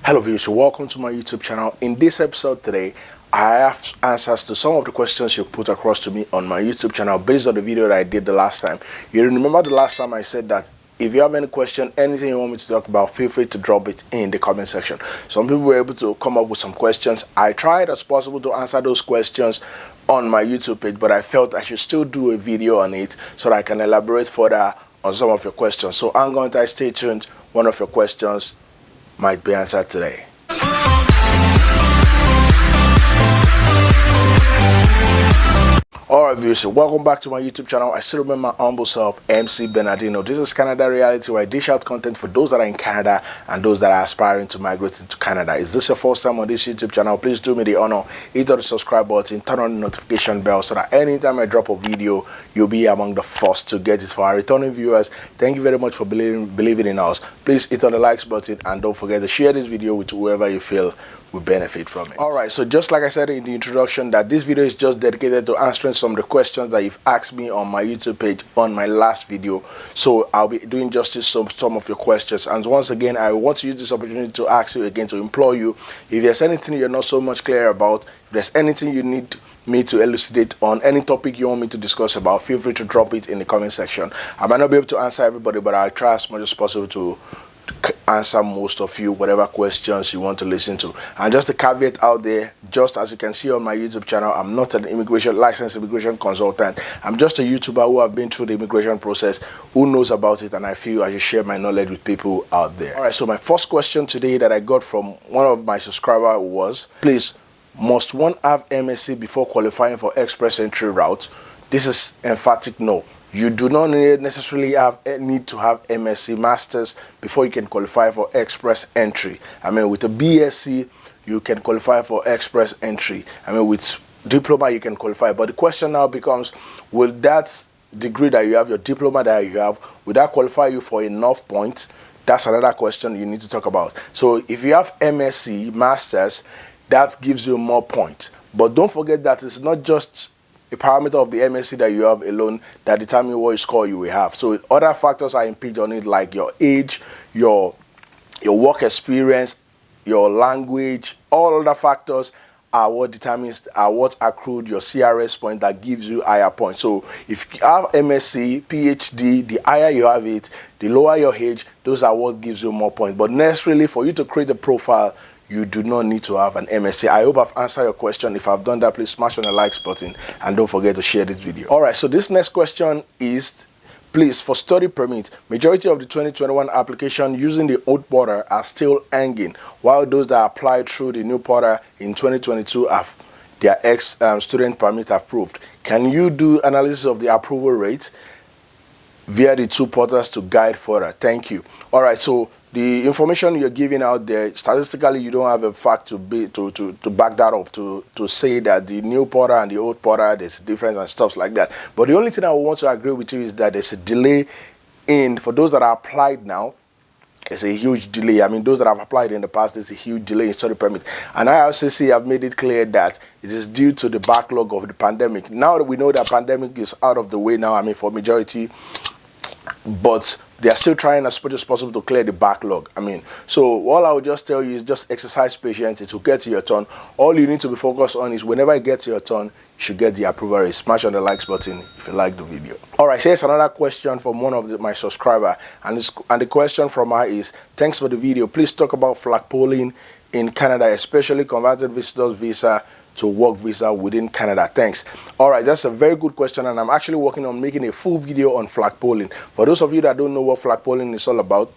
Hello viewers, welcome to my YouTube channel. In this episode today, I have answers to some of the questions you put across to me on my YouTube channel based on the video that I did the last time. You remember the last time I said that if you have any question, anything you want me to talk about, feel free to drop it in the comment section. Some people were able to come up with some questions. I tried as possible to answer those questions on my YouTube page, but I felt I should still do a video on it so that I can elaborate further on some of your questions. So I'm going to stay tuned. One of your questions might be answered today. Alright viewers, so welcome back to my YouTube channel. I still remember my humble self, MC Bernardino. This is Canada Reality, where I dish out content for those that are in Canada and those that are aspiring to migrate into Canada. Is this your first time on this YouTube channel? Please do me the honor, hit on the subscribe button, turn on the notification bell so that anytime I drop a video, you'll be among the first to get it. For our returning viewers, thank you very much for believing in us. Please hit on the likes button and don't forget to share this video with whoever you feel will benefit from it. Alright, so just like I said in the introduction, that this video is just dedicated to answering some of the questions that you've asked me on my YouTube page on my last video. So I'll be doing justice to some of your questions. And once again, I want to use this opportunity to ask you again, to implore you, if there's anything you're not so much clear about, if there's anything you need me to elucidate on, any topic you want me to discuss about, feel free to drop it in the comment section. I might not be able to answer everybody, but I'll try as much as possible to answer most of you, whatever questions you want to listen to. And just a caveat out there, just as you can see on my YouTube channel, I'm not an licensed immigration consultant. I'm just a YouTuber who have been through the immigration process, who knows about it, and I feel I should share my knowledge with people out there. All right, so my first question today that I got from one of my subscribers was, please, must one have MSc before qualifying for express entry route? This is emphatic no. You do not necessarily need to have MSc Masters before you can qualify for express entry. I mean, with a BSc, you can qualify for express entry. I mean, with diploma, you can qualify. But the question now becomes, will that degree that you have, your diploma that you have, will that qualify you for enough points? That's another question you need to talk about. So if you have MSc Masters, that gives you more points. But don't forget that it's not just a parameter of the MSc that you have alone that determine what score you will have. So other factors are impinged on it, like your age, your work experience, your language. All other factors are what determines what accrued your CRS point that gives you higher points. So if you have MSc, PhD, the higher you have it, the lower your age, those are what gives you more points. But necessarily for you to create a profile, you do not need to have an MSc. I hope I've answered your question. If I've done that, please smash on the likes button and don't forget to share this video. All right, so this next question is, please, for study permit, majority of the 2021 application using the old portal are still hanging, while those that applied through the new portal in 2022 have their student permit approved. Can you do analysis of the approval rate via the two portals to guide further? Thank you. All right, so the information you're giving out there, statistically, you don't have a fact to back that up, to say that the new portal and the old portal, there's a difference and stuff like that. But the only thing I want to agree with you is that there's a delay for those that are applied now. It's a huge delay. I mean, those that have applied in the past, there's a huge delay in study permit. And IRCC have made it clear that it is due to the backlog of the pandemic. Now that we know that pandemic is out of the way now, I mean, for majority, but they are still trying as much as possible to clear the backlog. I mean, so all I would just tell you is just exercise patience. It will get to your turn. All you need to be focused on is whenever it gets to your turn, you should get the approval rate. Smash on the likes button if you like the video. All right, so here's another question from one of my subscribers, and the question from her is, thanks for the video. Please talk about flagpoling in Canada, especially converted visitors visa to work visa within Canada. Thanks. All right, that's a very good question, and I'm actually working on making a full video on flagpoling. For those of you that don't know what flagpoling is all about,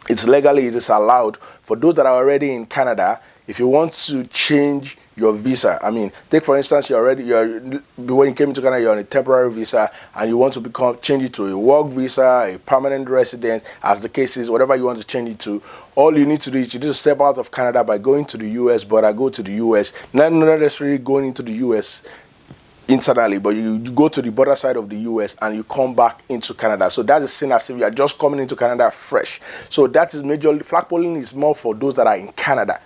it's legally, it is allowed for those that are already in Canada. If you want to change your visa, I mean, take for instance, when you came to Canada, you're on a temporary visa and you want to change it to a work visa, a permanent resident, as the case is, whatever you want to change it to. All you need to do is you need to step out of Canada by going to the US, but I go to the US, not necessarily going into the US internally, but you go to the border side of the US and you come back into Canada. So that is seen as if you are just coming into Canada fresh. So that is majorly, flagpoling is more for those that are in Canada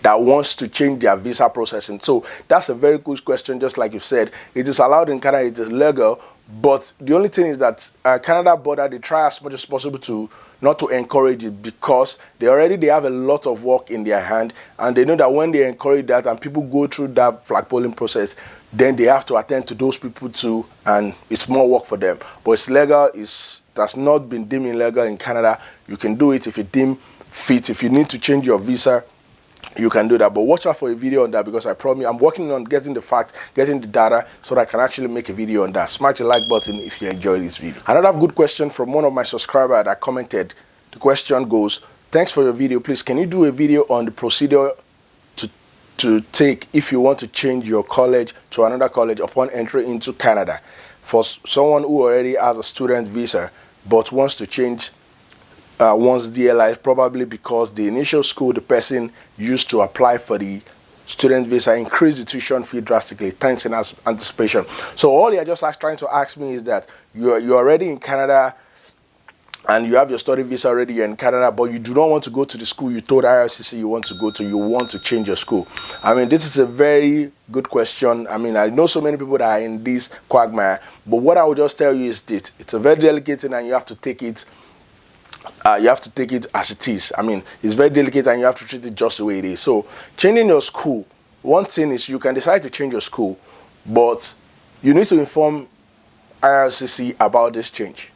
that wants to change their visa processing. So that's a very good question. Just like you said, it is allowed in Canada, it is legal, But the only thing is that Canada border, they try as much as possible to not to encourage it, because they have a lot of work in their hand, and they know that when they encourage that and people go through that flagpoling process, then they have to attend to those people too, and it's more work for them. But it's legal. That's not been deemed illegal in Canada. You can do it if you deem fit. If you need to change your visa, you can do that. But watch out for a video on that, because I promise I'm working on getting the facts, getting the data, so that I can actually make a video on that. Smash the like button if you enjoyed this video. Another good question from one of my subscribers that commented. The question goes, thanks for your video. Please, can you do a video on the procedure to take if you want to change your college to another college upon entry into Canada? For someone who already has a student visa but wants to change one's DLI, probably because the initial school the person used to apply for the student visa increased the tuition fee drastically. Thanks in anticipation. So all you're just trying to ask me is that you're already in Canada and you have your study visa already, you're in Canada, but you do not want to go to the school you told IRCC you want to go to. You want to change your school. I mean, this is a very good question. I mean, I know so many people that are in this quagmire, but what I will just tell you is this: it's a very delicate thing, and you have to take it. You have to take it as it is. I mean, it's very delicate, and you have to treat it just the way it is. So, changing your school, one thing is you can decide to change your school, but you need to inform IRCC about this change.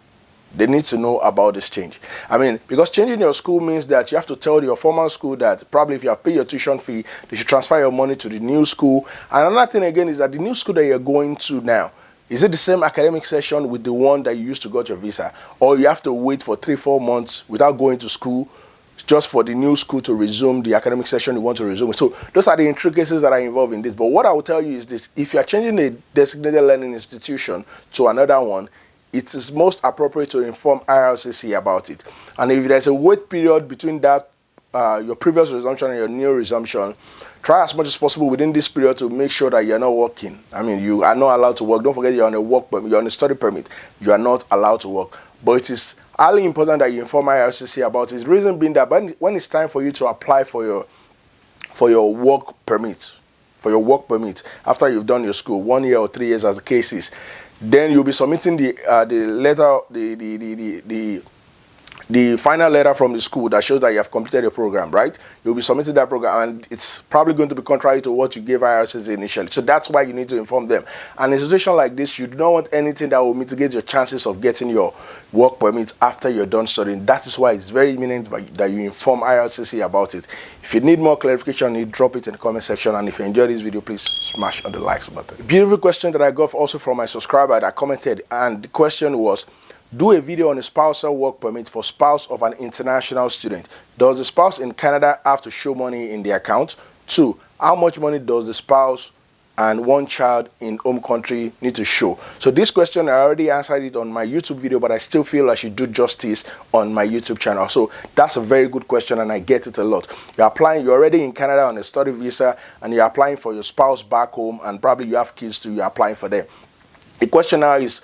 They need to know about this change. I mean, because changing your school means that you have to tell your former school that probably if you have paid your tuition fee, they should transfer your money to the new school. And another thing again is that the new school that you're going to now, is it the same academic session with the one that you used to got your visa? Or you have to wait for 3-4 months without going to school just for the new school to resume the academic session you want to resume? So those are the intricacies that are involved in this. But what I will tell you is this: if you are changing a designated learning institution to another one, it is most appropriate to inform IRCC about it. And if there's a wait period between that, your previous resumption and your new resumption, try as much as possible within this period to make sure that you're not working. I mean, you are not allowed to work. Don't forget you're on a work permit, you're on a study permit. You are not allowed to work. But it is highly important that you inform IRCC about it. The reason being that when it's time for you to apply for your work permit, after you've done your school, 1 year or 3 years as the case is, then you'll be submitting the letter, the final letter from the school that shows that you have completed your program, right? You'll be submitting that program, and it's probably going to be contrary to what you gave IRCC initially. So that's why you need to inform them. And in a situation like this, you do not want anything that will mitigate your chances of getting your work permit after you're done studying. That is why it's very imminent that you inform IRCC about it. If you need more clarification, you drop it in the comment section. And if you enjoyed this video, please smash on the likes button. Beautiful question that I got also from my subscriber that commented, and the question was, do a video on a spousal work permit for spouse of an international student. Does the spouse in Canada have to show money in the account? 2, how much money does the spouse and one child in home country need to show? So this question, I already answered it on my YouTube video, but I still feel I should do justice on my YouTube channel. So that's a very good question, and I get it a lot. You're already in Canada on a study visa, and you're applying for your spouse back home, and probably you have kids too, you're applying for them. The question now is,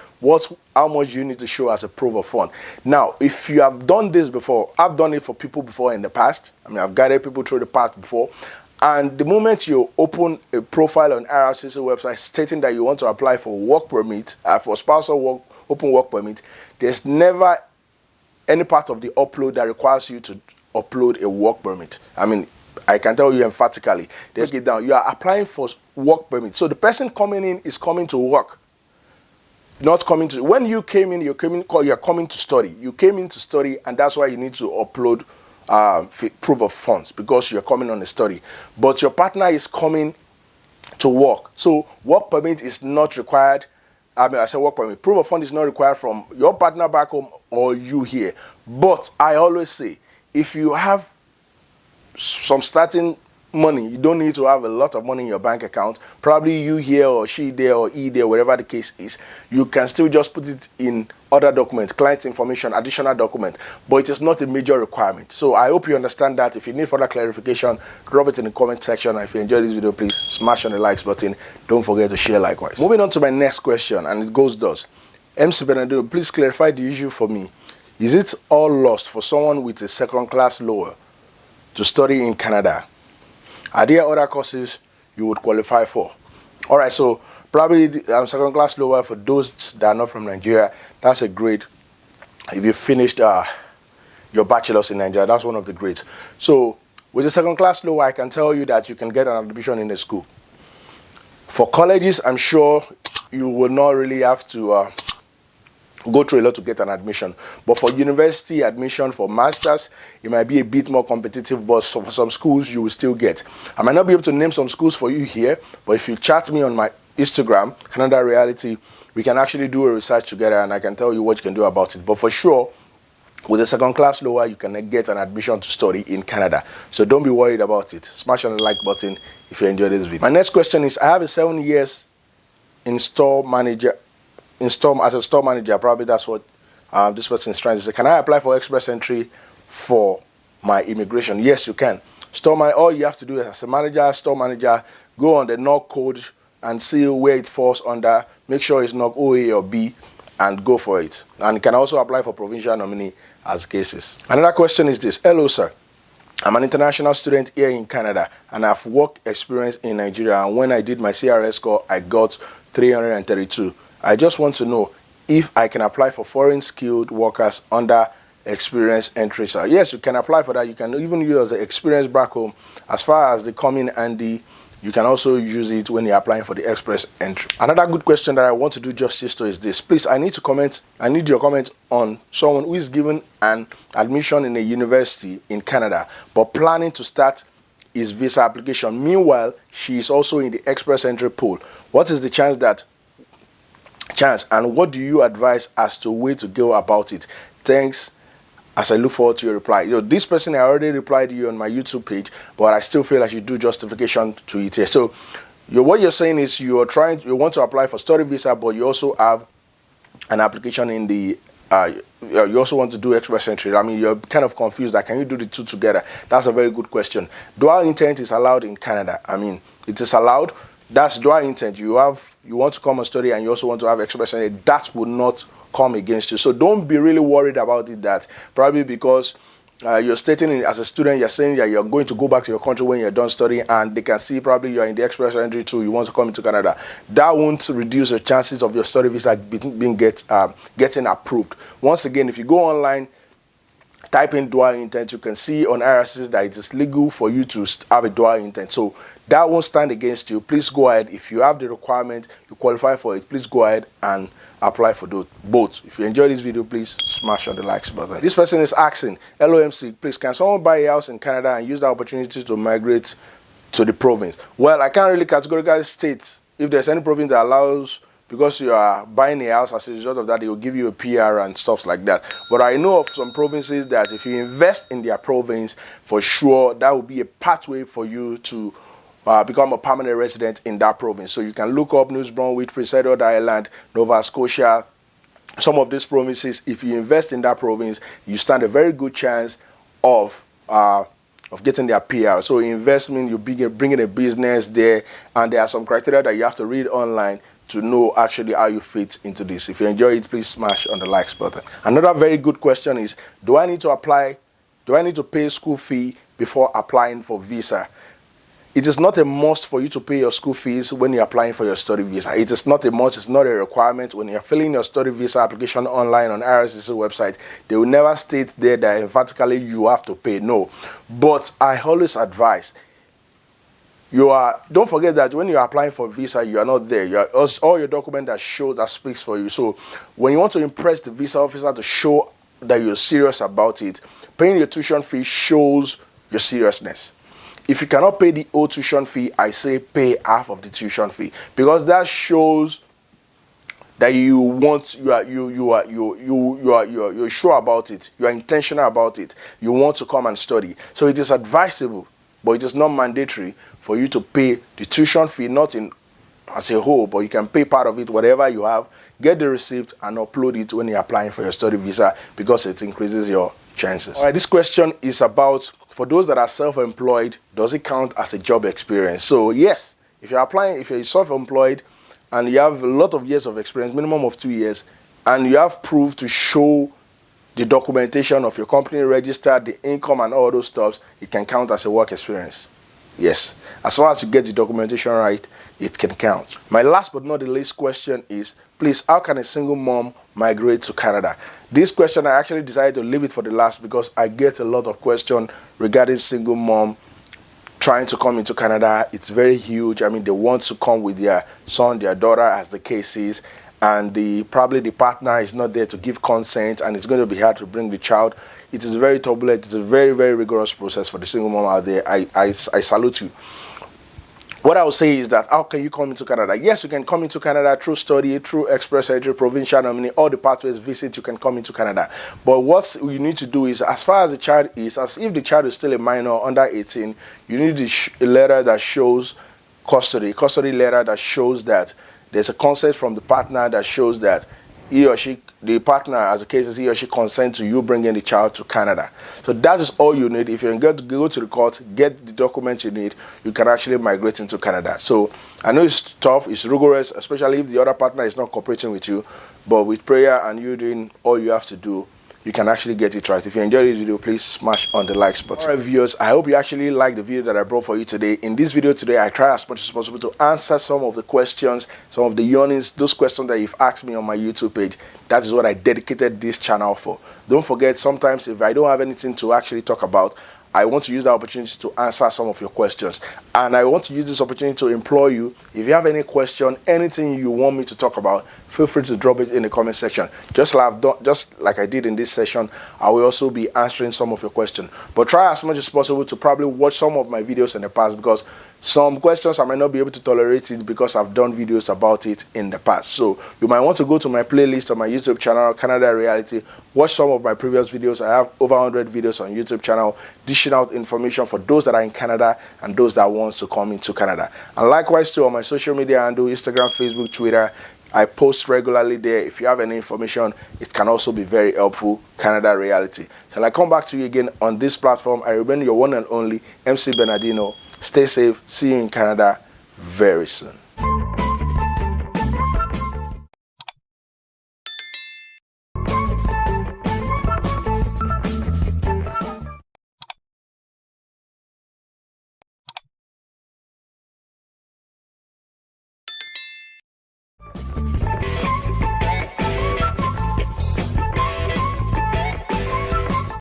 how much you need to show as a proof of fund. Now, if you have done this before, I've done it for people before in the past. I mean, I've guided people through the past before. And the moment you open a profile on IRCC website stating that you want to apply for work permit, for spousal open work permit, there's never any part of the upload that requires you to upload a work permit. I mean, I can tell you emphatically, let's get down. You are applying for work permit. So the person coming in is coming to work. Not coming to, when you came in, you're coming to study. You came in to study, and that's why you need to upload proof of funds, because you're coming on a study. But your partner is coming to work. So work permit is not required. I said work permit. Proof of fund is not required from your partner back home or you here. But I always say, if you have some starting money, you don't need to have a lot of money in your bank account. Probably you here or she there or he there, wherever the case is, you can still just put it in other documents, client information, additional document, but it is not a major requirement. So I hope you understand that. If you need further clarification, drop it in the comment section. And if you enjoyed this video, please smash on the likes button. Don't forget to share likewise. Moving on to my next question, and it goes thus. MC Bernardo, please clarify the issue for me. Is it all lost for someone with a second class lower to study in Canada? Are there other courses you would qualify for? All right, so Probably second class lower for those that are not from Nigeria. That's a grade. If you finished your bachelor's in Nigeria, that's one of the grades. So with a second class lower, I can tell you that you can get an admission in a school. For colleges, I'm sure you will not really have to go through a lot to get an admission. But for university admission, for masters, it might be a bit more competitive, but for some schools, you will still get. I might not be able to name some schools for you here, but if you chat me on my Instagram, Canada Reality, we can actually do a research together and I can tell you what you can do about it. But for sure, with a second class lower, you can get an admission to study in Canada. So don't be worried about it. Smash on the like button if you enjoyed this video. My next question is, I have a 7 years in store manager, as a store manager. Probably that's what this person is trying to say. Can I apply for express entry for my immigration? Yes, you can. All you have to do is, as a manager, store manager, go on the NOC code and see where it falls under. Make sure it's not OA or B and go for it. And you can also apply for provincial nominee as cases. Another question is this. Hello, sir. I'm an international student here in Canada and I've work experience in Nigeria, and when I did my CRS score, I got 332. I just want to know if I can apply for foreign skilled workers under experience entry, sir. Yes, you can apply for that. You can even use the experience back home. As far as the coming handy, you can also use it when you're applying for the express entry. Another good question that I want to do justice to is this. Please, I need your comment on someone who is given an admission in a university in Canada but planning to start his visa application. Meanwhile, she is also in the express entry pool. What is the chance and what do you advise as to way to go about it? Thanks, as I look forward to your reply. This person, I already replied to you on my YouTube page, but I still feel I should do justification to it here. So what you're saying is you want to apply for study visa, but you also have an application in the you also want to do express entry. I mean, you're kind of confused. Can you do the two together? That's a very good question. Dual intent is allowed in Canada. I mean, it is allowed. That's dual intent. You want to come and study and you also want to have express entry. That would not come against you. So don't be really worried about it, that probably because you're stating as a student, you're saying that you're going to go back to your country when you're done studying, and they can see probably you're in the express entry too, you want to come into Canada. That won't reduce the chances of your study visa getting approved. Once again, if you go online, type in dual intent, you can see on IRCs that it is legal for you to have a dual intent. So that won't stand against you. Please go ahead. If you have the requirement, you qualify for it, please go ahead and apply for both. If you enjoy this video, please smash on the likes button. This person is asking, LOMC, please, can someone buy a house in Canada and use the opportunity to migrate to the province? Well, I can't really categorically state if there's any province that allows, because you are buying a house, as a result of that, they will give you a PR and stuff like that. But I know of some provinces that if you invest in their province, for sure, that will be a pathway for you to become a permanent resident in that province. So you can look up New Brunswick, Prince Edward Island, Nova Scotia, some of these provinces. If you invest in that province, you stand a very good chance of getting their PR. So investment, you bringing a business there, and there are some criteria that you have to read online to know actually how you fit into this. If you enjoy it, please smash on the likes button. Another very good question is, do I need to pay school fee before applying for visa? It is not a must for you to pay your school fees when you're applying for your study visa. It is not a must, it's not a requirement. When you're filling your study visa application online on IRCC website, they will never state there that emphatically you have to pay. No. But I always advise, don't forget that when you're applying for visa, you are not there. All your documents that speaks for you. So when you want to impress the visa officer to show that you're serious about it, paying your tuition fee shows your seriousness. If you cannot pay the whole tuition fee, I say pay half of the tuition fee, because that shows that you're sure about it. You are intentional about it. You want to come and study. So it is advisable, but it is not mandatory for you to pay the tuition fee, not in as a whole, but you can pay part of it, whatever you have, get the receipt and upload it when you're applying for your study visa, because it increases your chances. All right, this question is about, for those that are self-employed, does it count as a job experience? So yes, if you're self-employed and you have a lot of years of experience, minimum of 2 years, and you have proof to show the documentation of your company registered, the income and all those stuff, it can count as a work experience. Yes, as long as you get the documentation right, it can count. My last but not the least question is, please, how can a single mom migrate to Canada? This question, I actually decided to leave it for the last because I get a lot of questions regarding single mom trying to come into Canada. It's very huge. I mean, they want to come with their son, their daughter, as the case is, and probably the partner is not there to give consent, and it's going to be hard to bring the child. It is very turbulent. It's a very, very rigorous process for the single mom out there. I salute you. What I would say is that how can you come into Canada? Yes, you can come into Canada through study, through express entry, provincial nominee, all the pathways visit, you can come into Canada. But what you need to do is, as far as the child is, as if the child is still a minor, under 18, you need a letter that shows custody letter that shows that there's a consent from the partner that shows that he or she, the partner, as the case is, he or she consent to you bringing the child to Canada. So that is all you need. If you can go to the court, get the documents you need, you can actually migrate into Canada. So I know it's tough, it's rigorous, especially if the other partner is not cooperating with you. But with prayer and you doing all you have to do, you can actually get it right. If you enjoyed this video, please smash on the likes button. Alright viewers, I hope you actually liked the video that I brought for you today. In this video today, I try as much as possible to answer some of the questions, some of the yearnings, those questions that you've asked me on my YouTube page. That is what I dedicated this channel for. Don't forget, sometimes if I don't have anything to actually talk about, I want to use the opportunity to answer some of your questions. And I want to use this opportunity to implore you, if you have any question, anything you want me to talk about, feel free to drop it in the comment section. Just like I did in this session, I will also be answering some of your questions. But try as much as possible to probably watch some of my videos in the past, because some questions I might not be able to tolerate it because I've done videos about it in the past. So you might want to go to my playlist on my YouTube channel, Canada Reality, watch some of my previous videos. I have over 100 videos on YouTube channel dishing out information for those that are in Canada and those that want to come into Canada. And likewise too, on my social media handle, Instagram, Facebook, Twitter, I post regularly there. If you have any information, it can also be very helpful. Canada Reality. Till I come back to you again on this platform, I remain your one and only MC Bernardino. Stay safe. See you in Canada very soon.